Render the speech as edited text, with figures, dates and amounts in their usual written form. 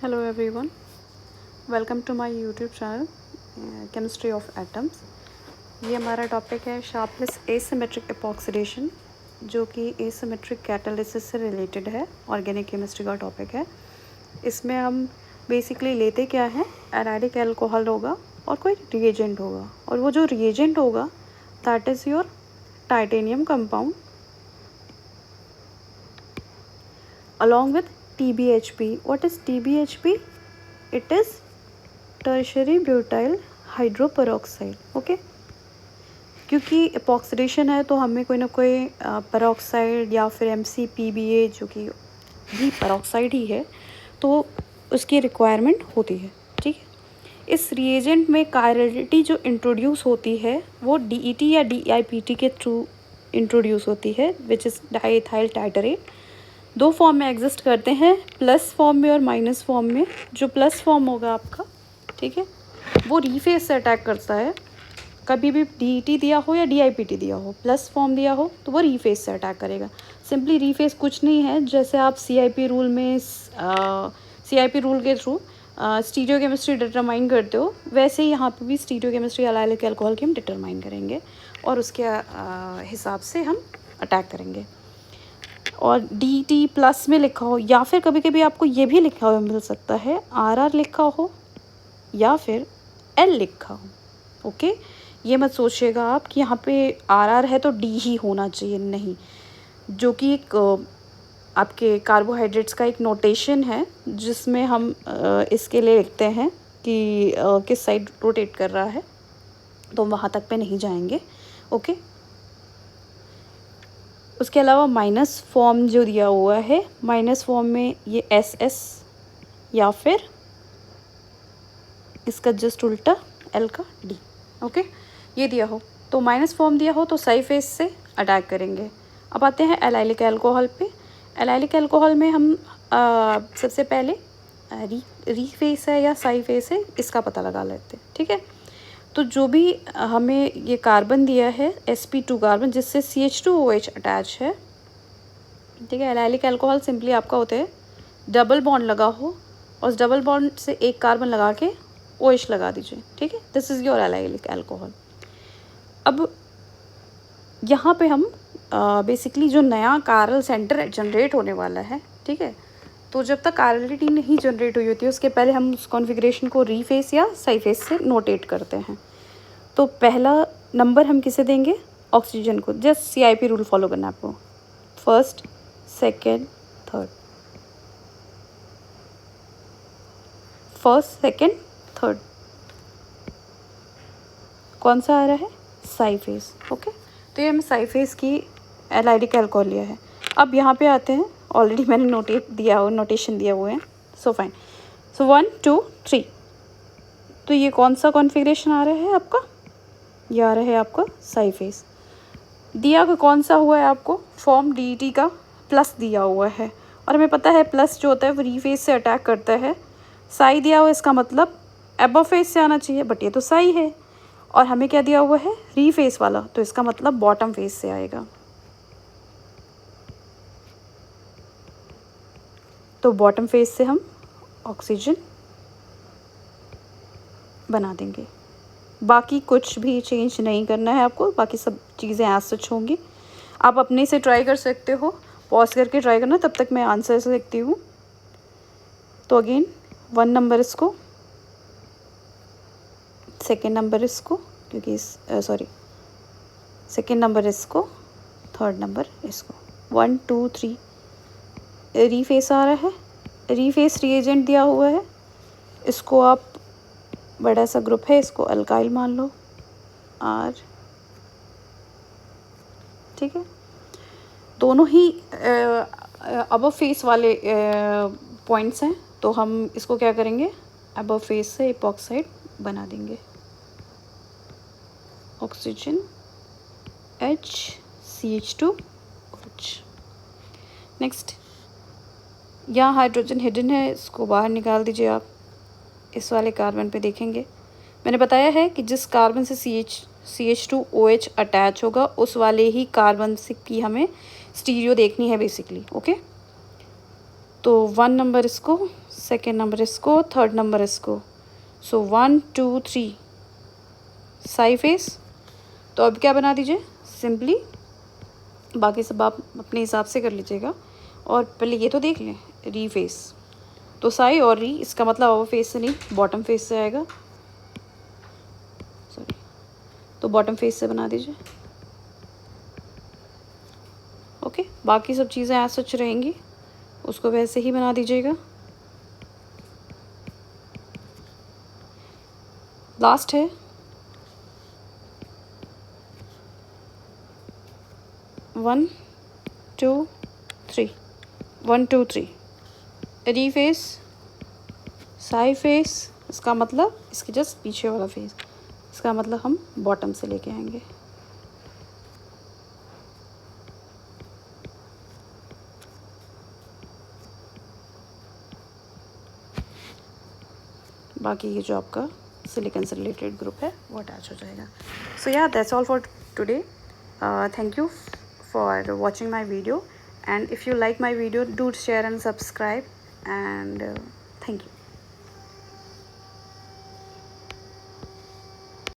Hello everyone, welcome to my YouTube channel chemistry of atoms. ये हमारा topic है Sharpless asymmetric epoxidation, जो कि एसिमेट्रिक कैटालिसिस से रिलेटेड है। ऑर्गेनिक केमिस्ट्री का टॉपिक है। इसमें हम बेसिकली लेते क्या है, एराइडिक अल्कोहल होगा और कोई रिएजेंट होगा, और वो जो रिएजेंट होगा that is your titanium compound along with TBHP. What is TBHP? It is tertiary butyl hydroperoxide. Okay, क्योंकि एपॉक्सीडेशन है तो हमें कोई ना कोई पेरोक्साइड या फिर MCPBA जो कि भी पेरोक्साइड ही है, तो उसकी रिक्वायरमेंट होती है। ठीक है, इस रिएजेंट में कायरलिटी जो इंट्रोड्यूस होती है वो DET या DIPT के थ्रू इंट्रोड्यूस होती है, विच इज़ डाईइथाइल टाइटरेट। दो फॉर्म में एग्जिस्ट करते हैं, प्लस फॉर्म में और माइनस फॉर्म में। जो प्लस फॉर्म होगा आपका, ठीक है, वो रीफेस से अटैक करता है। कभी भी DET दिया हो या DIPT दिया हो, प्लस फॉर्म दिया हो तो वो रीफेस से अटैक करेगा। सिंपली रीफेस कुछ नहीं है, जैसे आप CIP रूल में CIP रूल के थ्रू स्टीरियो केमिस्ट्री डिटरमाइन करते हो, वैसे ही यहाँ पे भी स्टीरियो केमिस्ट्री एलाइलिक अल्कोहल की हम डिटरमाइन करेंगे और उसके हिसाब से हम अटैक करेंगे। और DT प्लस में लिखा हो, या फिर कभी कभी आपको ये भी लिखा हुआ मिल सकता है, RR लिखा हो या फिर L लिखा हो। ओके, ये मत सोचिएगा आप कि यहाँ पे RR है तो D ही होना चाहिए, नहीं, जो कि एक आपके कार्बोहाइड्रेट्स का एक नोटेशन है, जिसमें हम इसके लिए लिखते हैं कि किस साइड रोटेट कर रहा है, तो वहाँ तक पे नहीं जाएंगे। ओके, उसके अलावा माइनस फॉर्म जो दिया हुआ है, माइनस फॉर्म में ये SS या फिर इसका जस्ट उल्टा L का D। ओके, ये दिया हो तो माइनस फॉर्म दिया हो तो सही फेस से अटैक करेंगे। अब आते हैं एलाइलिक अल्कोहल पे। एलाइलिक अल्कोहल में हम सबसे पहले री फेस है या साई फेस है, इसका पता लगा लेते हैं। ठीक है, तो जो भी हमें ये कार्बन दिया है sp2 कार्बन, जिससे CH2OH अटैच है, ठीक है। एलाइलिक अल्कोहल सिंपली आपका होता है डबल बॉन्ड लगा हो और उस डबल बॉन्ड से एक कार्बन लगा के OH लगा दीजिए। ठीक है, this is your allylic alcohol. अब यहाँ पे हम बेसिकली जो नया कारल सेंटर जनरेट होने वाला है, ठीक है, तो जब तक कारलिटी नहीं जनरेट हुई होती है उसके पहले हम उस कॉन्फ़िगरेशन को रीफेस या साई फेस से नोटेट करते हैं। तो पहला नंबर हम किसे देंगे? ऑक्सीजन को। जस्ट CIP रूल फॉलो करना है आपको, first, second, third, first, second, third. कौन सा आ रहा है? साई फेस। ओके, तो ये हमें साई फेस की एलाइलिक अल्कोहल लिया है। अब यहाँ पे आते हैं, ऑलरेडी मैंने नोटेशन दिया हुआ है, सो फाइन। सो 1 2 3, तो ये कौन सा कॉन्फ़िगरेशन आ रहा है आपका? ये आ रहा है आपका साई फेस। दिया को कौन सा हुआ है आपको? फॉर्म DET का प्लस दिया हुआ है, और हमें पता है प्लस जो होता है वो रीफेस से अटैक करता है। साई दिया हुआ, इसका मतलब एबव फेस से आना चाहिए, बट ये तो साई है, और हमें क्या दिया हुआ है? रीफेस वाला, तो इसका मतलब बॉटम फेस से आएगा। तो बॉटम फेस से हम ऑक्सीजन बना देंगे। बाकी कुछ भी चेंज नहीं करना है आपको, बाकी सब चीज़ें एज सच होंगी। आप अपने से ट्राई कर सकते हो, पॉज करके ट्राई करना, तब तक मैं आंसर से लिखती हूँ। तो अगेन 1 नंबर इसको, सेकेंड नंबर इसको, क्योंकि सेकेंड नंबर इसको, थर्ड नंबर इसको। 1 2 3 रीफेस आ रहा है, रीफेस रिएजेंट दिया हुआ है, इसको आप बड़ा सा ग्रुप है, इसको अल्काइल मान लो, R। ठीक है, दोनों ही अबव फेस वाले पॉइंट्स हैं, तो हम इसको क्या करेंगे? अबव फेस से एपॉक्साइड बना देंगे। Oxygen HCH2OH। नेक्स्ट, यहाँ हाइड्रोजन हिडन है, इसको बाहर निकाल दीजिए आप। इस वाले कार्बन पे देखेंगे, मैंने बताया है कि जिस कार्बन से CH2OH अटैच होगा उस वाले ही कार्बन से की हमें स्टीरियो देखनी है बेसिकली। ओके, तो 1 नंबर इसको, सेकेंड नंबर इसको, थर्ड नंबर इसको। सो 1 2 3 साई फेस। तो अब क्या बना दीजिए सिंपली, बाकी सब आप अपने हिसाब से कर लीजिएगा। और पहले ये तो देख लें, री फेस। तो साई और री, इसका मतलब ओवर फेस से नहीं, बॉटम फेस से आएगा। सॉरी, तो बॉटम फेस से बना दीजिए। ओके, बाकी सब चीज़ें एज सच रहेंगी, उसको वैसे ही बना दीजिएगा। लास्ट है 1 2 3, 1 2 3 री फेस, साई फेस, इसका मतलब इसके जस्ट पीछे वाला फेस, इसका मतलब हम बॉटम से लेके आएंगे। बाकी ये जो आपका सिलिकॉन से रिलेटेड ग्रुप है वो अटैच हो जाएगा। सो या that's all for today. Thank you for watching my video, and if you like my video, do share and subscribe, and thank you.